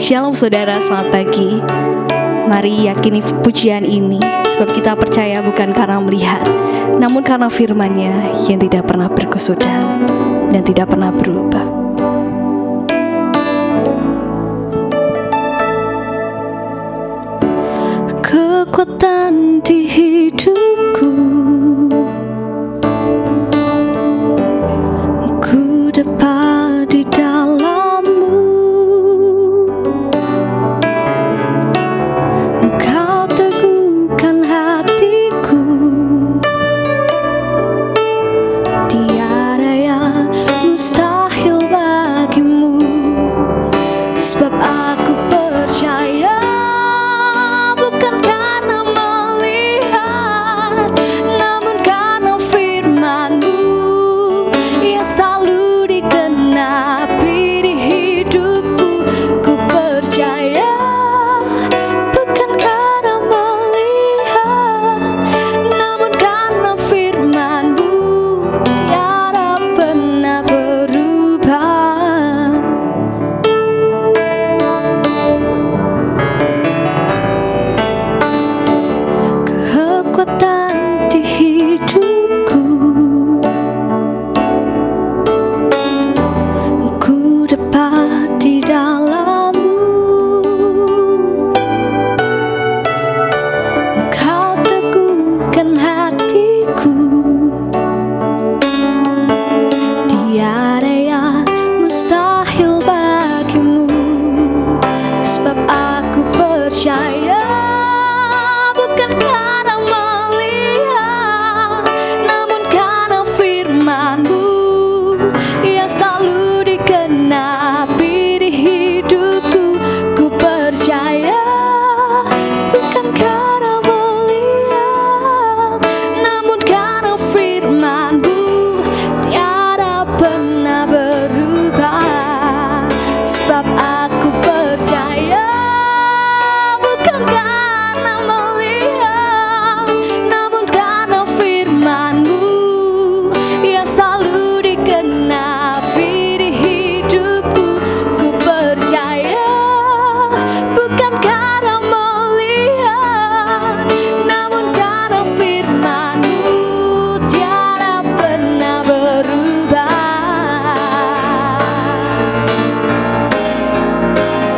Shalom saudara, selamat pagi. Mari yakini pujian ini, sebab kita percaya bukan karena melihat, namun karena firman-Nya yang tidak pernah berkesudahan dan tidak pernah berubah. Kekuatan di hidupku, ku dapat di dalam-Mu. Engkau teguhkan hatiku, tiada yang mustahil bagimu, sebab aku percaya bukan karena melihat, namun karena firman-Mu yang selalu digenapi di hidupku. Ku percaya bukan karena melihat, namun karena firman-Mu tiada pernah berubah. Kekuatan di hidupku, ku dapat di dalam-Mu. Engkau teguhkan hatiku, tiada yang mustahil bagimu, sebab aku percaya bukan karena melihat, namun karena firman-Mu yang selalu digenapi di hidupku. Ku percaya bukan karena melihat, namun karena firman-Mu tiada pernah berubah, sebab aku percaya bukan karena melihat, namun karena firman-Mu yang selalu digenapi di hidupku. Ku percaya bukan karena melihat, namun karena firman-Mu tiada pernah berubah,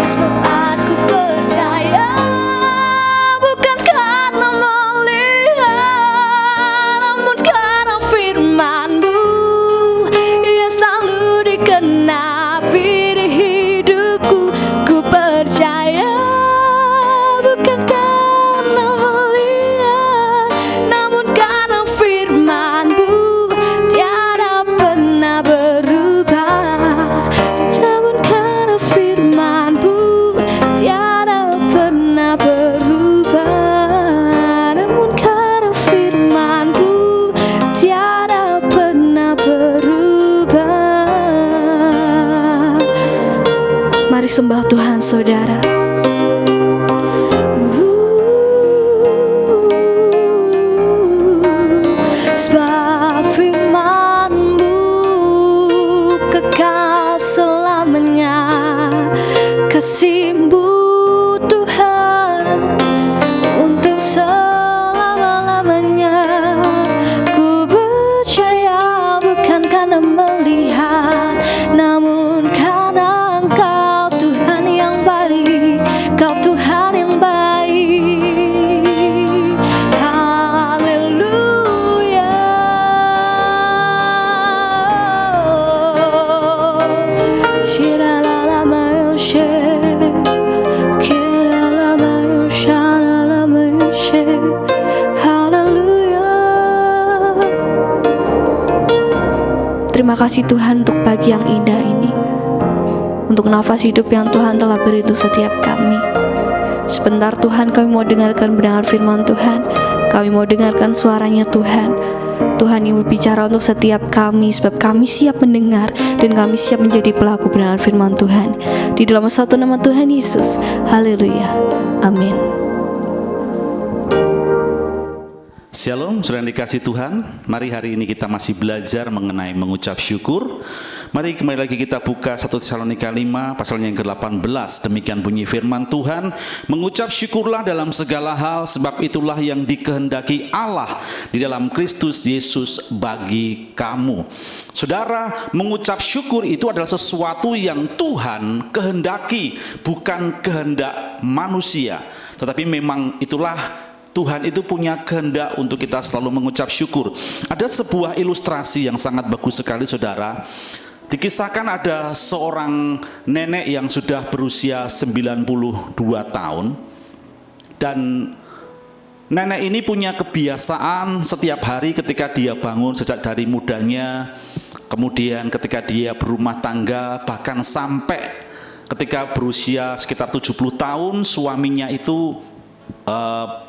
sebab aku percaya bukan karena melihat, namun karena firman-Mu yang selalu digenapi di hidupku. Ku percaya bukan karena melihat, namun karena firman-Mu tiada pernah berubah, namun karena firman-Mu tiada pernah berubah, namun karena firman-Mu tiada pernah berubah. Mari sembah Tuhan saudara. Sebab firman-Mu kekal selamanya, kasih-Mu Tuhan untuk selama-lamanya. Ku percaya bukan karena melihat, namun karena Engkau Tuhan yang baik, Kau Tuhan yang baik. Haleluya. Shiralamayoshe, kiralamayoshe, lalamayoshe. Haleluya. Terima kasih Tuhan untuk pagi yang indah ini, untuk nafas hidup yang Tuhan telah beri untuk setiap kami. Sebentar Tuhan, kami mau dengarkan mendengar firman Tuhan. Kami mau dengarkan suaranya Tuhan. Tuhan yang berbicara untuk setiap kami, sebab kami siap mendengar dan kami siap menjadi pelaku mendengar firman Tuhan. Di dalam satu nama Tuhan Yesus. Haleluya. Amin. Shalom, saudara yang dikasih Tuhan. Mari hari ini kita masih belajar mengenai mengucap syukur. Mari kembali lagi kita buka 1 Tesalonika 5 pasalnya yang ke-18. Demikian bunyi firman Tuhan, mengucap syukurlah dalam segala hal, sebab itulah yang dikehendaki Allah di dalam Kristus Yesus bagi kamu. Saudara, mengucap syukur itu adalah sesuatu yang Tuhan kehendaki, bukan kehendak manusia. Tetapi memang itulah Tuhan itu punya kehendak untuk kita selalu mengucap syukur. Ada sebuah ilustrasi yang sangat bagus sekali, saudara. Dikisahkan ada seorang nenek yang sudah berusia 92 tahun. Dan nenek ini punya kebiasaan setiap hari ketika dia bangun sejak dari mudanya, kemudian ketika dia berumah tangga, bahkan sampai ketika berusia sekitar 70 tahun, suaminya itu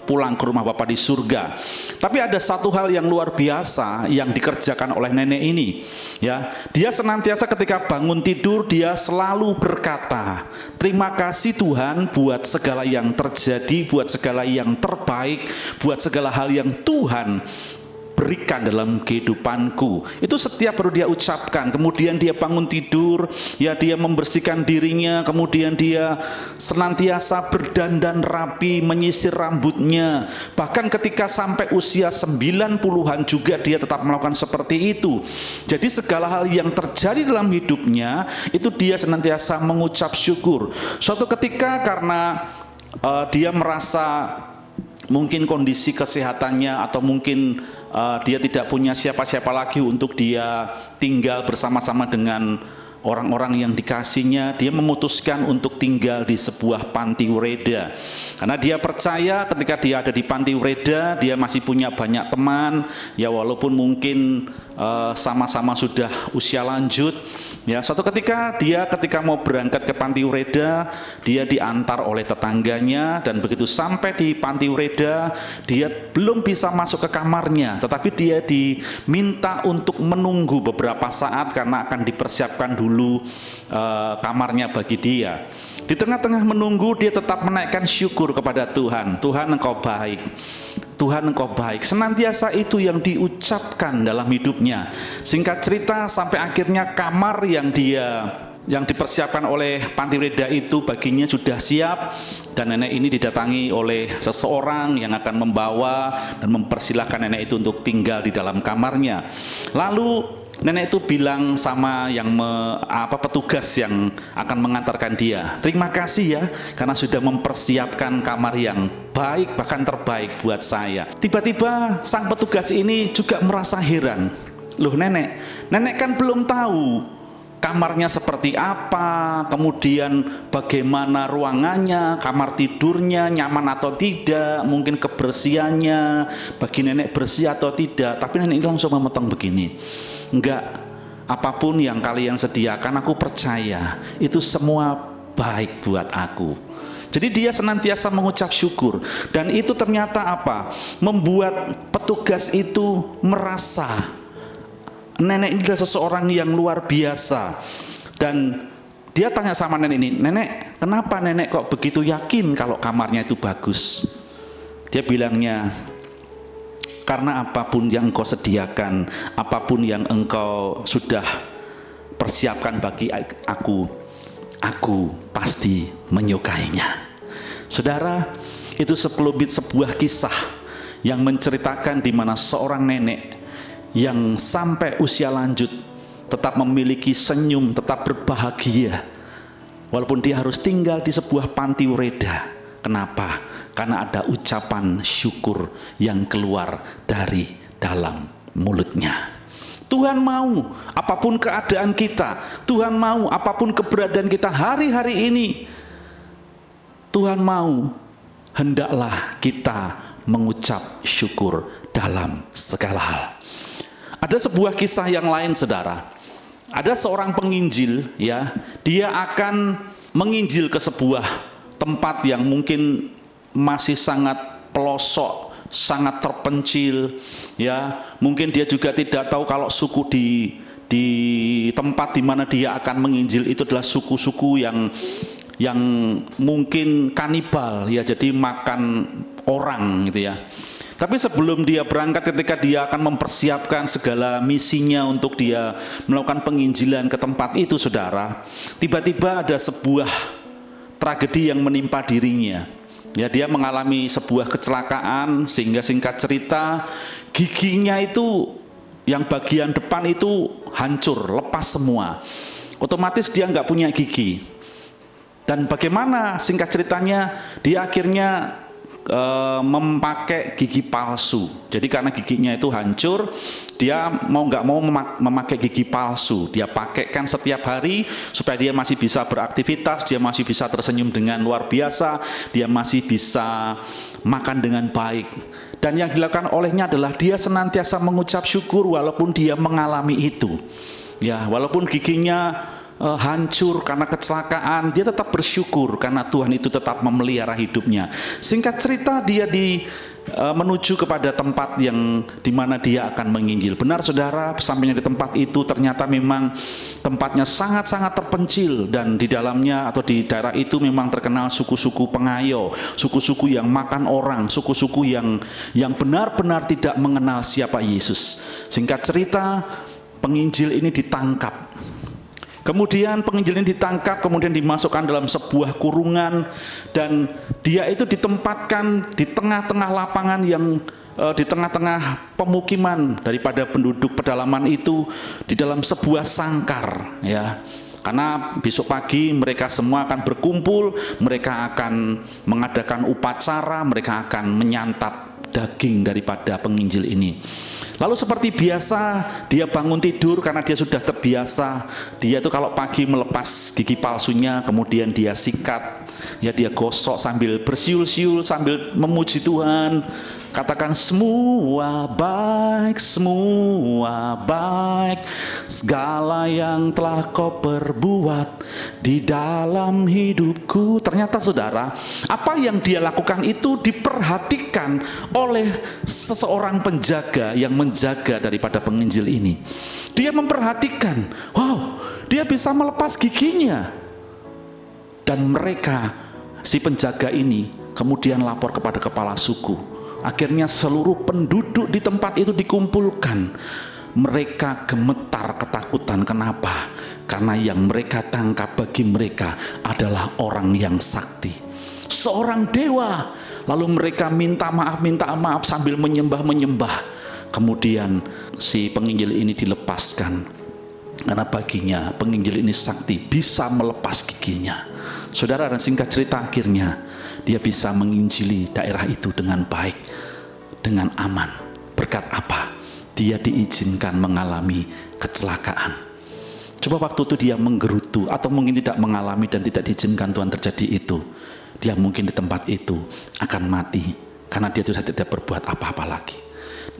pulang ke rumah Bapa di surga. Tapi ada satu hal yang luar biasa yang dikerjakan oleh nenek ini, ya. Dia senantiasa ketika bangun tidur dia selalu berkata, terima kasih Tuhan buat segala yang terjadi, buat segala yang terbaik, buat segala hal yang Tuhan berikan dalam kehidupanku. Itu setiap perlu dia ucapkan. Kemudian dia bangun tidur, ya, dia membersihkan dirinya, kemudian dia senantiasa berdandan rapi, menyisir rambutnya. Bahkan ketika sampai usia 90-an juga dia tetap melakukan seperti itu. Jadi segala hal yang terjadi dalam hidupnya itu dia senantiasa mengucap syukur. Suatu ketika karena dia merasa mungkin kondisi kesehatannya atau mungkin dia tidak punya siapa-siapa lagi untuk dia tinggal bersama-sama dengan orang-orang yang dikasihnya, dia memutuskan untuk tinggal di sebuah panti ureda. Karena dia percaya ketika dia ada di panti ureda, dia masih punya banyak teman, ya walaupun mungkin sama-sama sudah usia lanjut. Ya, suatu ketika mau berangkat ke panti ureda, dia diantar oleh tetangganya, dan begitu sampai di panti ureda, dia belum bisa masuk ke kamarnya, tetapi dia diminta untuk menunggu beberapa saat karena akan dipersiapkan dulu kamarnya bagi dia. Di tengah-tengah menunggu, dia tetap menaikkan syukur kepada Tuhan. Tuhan, Engkau baik. Tuhan, Engkau baik. Senantiasa itu yang diucapkan dalam hidupnya. Singkat cerita, sampai akhirnya kamar yang dipersiapkan oleh panti ureda itu baginya sudah siap, dan nenek ini didatangi oleh seseorang yang akan membawa dan mempersilahkan nenek itu untuk tinggal di dalam kamarnya. Lalu nenek itu bilang sama petugas yang akan mengantarkan dia, terima kasih ya karena sudah mempersiapkan kamar yang baik, bahkan terbaik buat saya. Tiba-tiba sang petugas ini juga merasa heran. Loh, nenek kan belum tahu kamarnya seperti apa, kemudian bagaimana ruangannya, kamar tidurnya nyaman atau tidak, mungkin kebersihannya bagi nenek bersih atau tidak. Tapi nenek langsung memotong begini, enggak, apapun yang kalian sediakan aku percaya itu semua baik buat aku. Jadi dia senantiasa mengucap syukur, dan itu ternyata membuat petugas itu merasa nenek ini adalah seseorang yang luar biasa. Dan dia tanya sama nenek ini, nenek, kenapa nenek kok begitu yakin kalau kamarnya itu bagus? Dia bilangnya, karena apapun yang engkau sediakan, apapun yang engkau sudah persiapkan bagi aku pasti menyukainya. Saudara, itu sebuah kisah yang menceritakan di mana seorang nenek yang sampai usia lanjut tetap memiliki senyum, tetap berbahagia walaupun dia harus tinggal di sebuah panti ureda. Kenapa? Karena ada ucapan syukur yang keluar dari dalam mulutnya. Tuhan mau apapun keadaan kita, Tuhan mau apapun keberadaan kita hari-hari ini, Tuhan mau hendaklah kita mengucap syukur dalam segala hal. Ada sebuah kisah yang lain, saudara. Ada seorang penginjil, ya, dia akan menginjil ke sebuah tempat yang mungkin masih sangat pelosok, sangat terpencil, ya. Mungkin dia juga tidak tahu kalau suku di tempat di mana dia akan menginjil itu adalah suku-suku yang mungkin kanibal, ya, jadi makan orang gitu ya. Tapi sebelum dia berangkat, ketika dia akan mempersiapkan segala misinya untuk dia melakukan penginjilan ke tempat itu, saudara, tiba-tiba ada sebuah tragedi yang menimpa dirinya. Ya, dia mengalami sebuah kecelakaan sehingga singkat cerita giginya itu yang bagian depan itu hancur, lepas semua. Otomatis dia nggak punya gigi. Dan bagaimana singkat ceritanya dia akhirnya memakai gigi palsu. Jadi karena giginya itu hancur, dia mau nggak mau memakai gigi palsu. Dia pakaikan setiap hari supaya dia masih bisa beraktivitas, dia masih bisa tersenyum dengan luar biasa, dia masih bisa makan dengan baik. Dan yang dilakukan olehnya adalah dia senantiasa mengucap syukur walaupun dia mengalami itu. Ya, walaupun giginya hancur karena kecelakaan, dia tetap bersyukur karena Tuhan itu tetap memelihara hidupnya. Singkat cerita dia menuju kepada tempat yang dimana dia akan menginjil. Benar saudara, sampainya di tempat itu ternyata memang tempatnya sangat-sangat terpencil, dan di dalamnya atau di daerah itu memang terkenal suku-suku pengayo, suku-suku yang makan orang, suku-suku yang benar-benar tidak mengenal siapa Yesus. Singkat cerita, penginjil ini ditangkap. Kemudian penginjil ini ditangkap, kemudian dimasukkan dalam sebuah kurungan, dan dia itu ditempatkan di tengah-tengah lapangan yang di tengah-tengah pemukiman daripada penduduk pedalaman itu, di dalam sebuah sangkar, ya. Karena besok pagi mereka semua akan berkumpul, mereka akan mengadakan upacara, mereka akan menyantap daging daripada penginjil ini. Lalu seperti biasa dia bangun tidur karena dia sudah terbiasa. Dia itu kalau pagi melepas gigi palsunya, kemudian dia sikat, ya dia gosok sambil bersiul-siul sambil memuji Tuhan. Katakan semua baik, segala yang telah kau perbuat di dalam hidupku. Ternyata saudara, apa yang dia lakukan itu diperhatikan oleh seseorang penjaga yang menjaga daripada penginjil ini. Dia memperhatikan, wow, dia bisa melepas giginya. Dan mereka, si penjaga ini kemudian lapor kepada kepala suku. Akhirnya seluruh penduduk di tempat itu dikumpulkan. Mereka gemetar ketakutan. Kenapa? Karena yang mereka tangkap bagi mereka adalah orang yang sakti, seorang dewa. Lalu mereka minta maaf sambil menyembah. Kemudian si penginjil ini dilepaskan karena baginya penginjil ini sakti, bisa melepas giginya. Saudara, dan singkat cerita akhirnya dia bisa menginjili daerah itu dengan baik, dengan aman. Berkat apa? Dia diizinkan mengalami kecelakaan. Coba waktu itu dia menggerutu, atau mungkin tidak mengalami dan tidak diizinkan Tuhan terjadi itu, dia mungkin di tempat itu akan mati karena dia sudah tidak berbuat apa-apa lagi.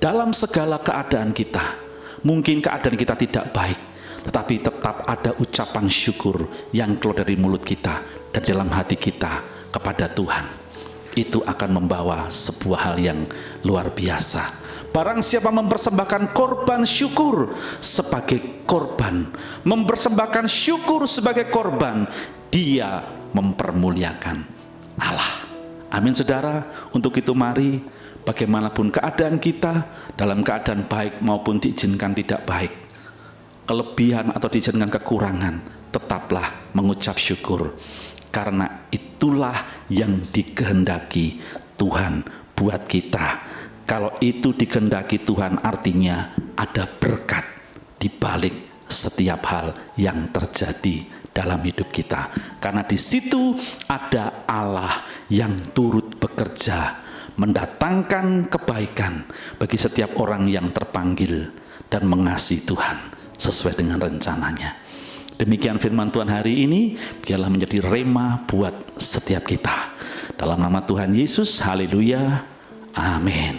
Dalam segala keadaan kita, mungkin keadaan kita tidak baik, tetapi tetap ada ucapan syukur yang keluar dari mulut kita dan dalam hati kita kepada Tuhan. Itu akan membawa sebuah hal yang luar biasa. Barang siapa mempersembahkan korban syukur sebagai korban, mempersembahkan syukur sebagai korban, dia mempermuliakan Allah. Amin saudara. Untuk itu mari, bagaimanapun keadaan kita, dalam keadaan baik maupun diizinkan tidak baik, kelebihan atau diizinkan kekurangan, tetaplah mengucap syukur. Karena itulah yang dikehendaki Tuhan buat kita. Kalau itu dikehendaki Tuhan, artinya ada berkat di balik setiap hal yang terjadi dalam hidup kita. Karena di situ ada Allah yang turut bekerja, mendatangkan kebaikan bagi setiap orang yang terpanggil dan mengasihi Tuhan sesuai dengan rencananya. Demikian firman Tuhan hari ini, biarlah menjadi rema buat setiap kita. Dalam nama Tuhan Yesus, haleluya, amin.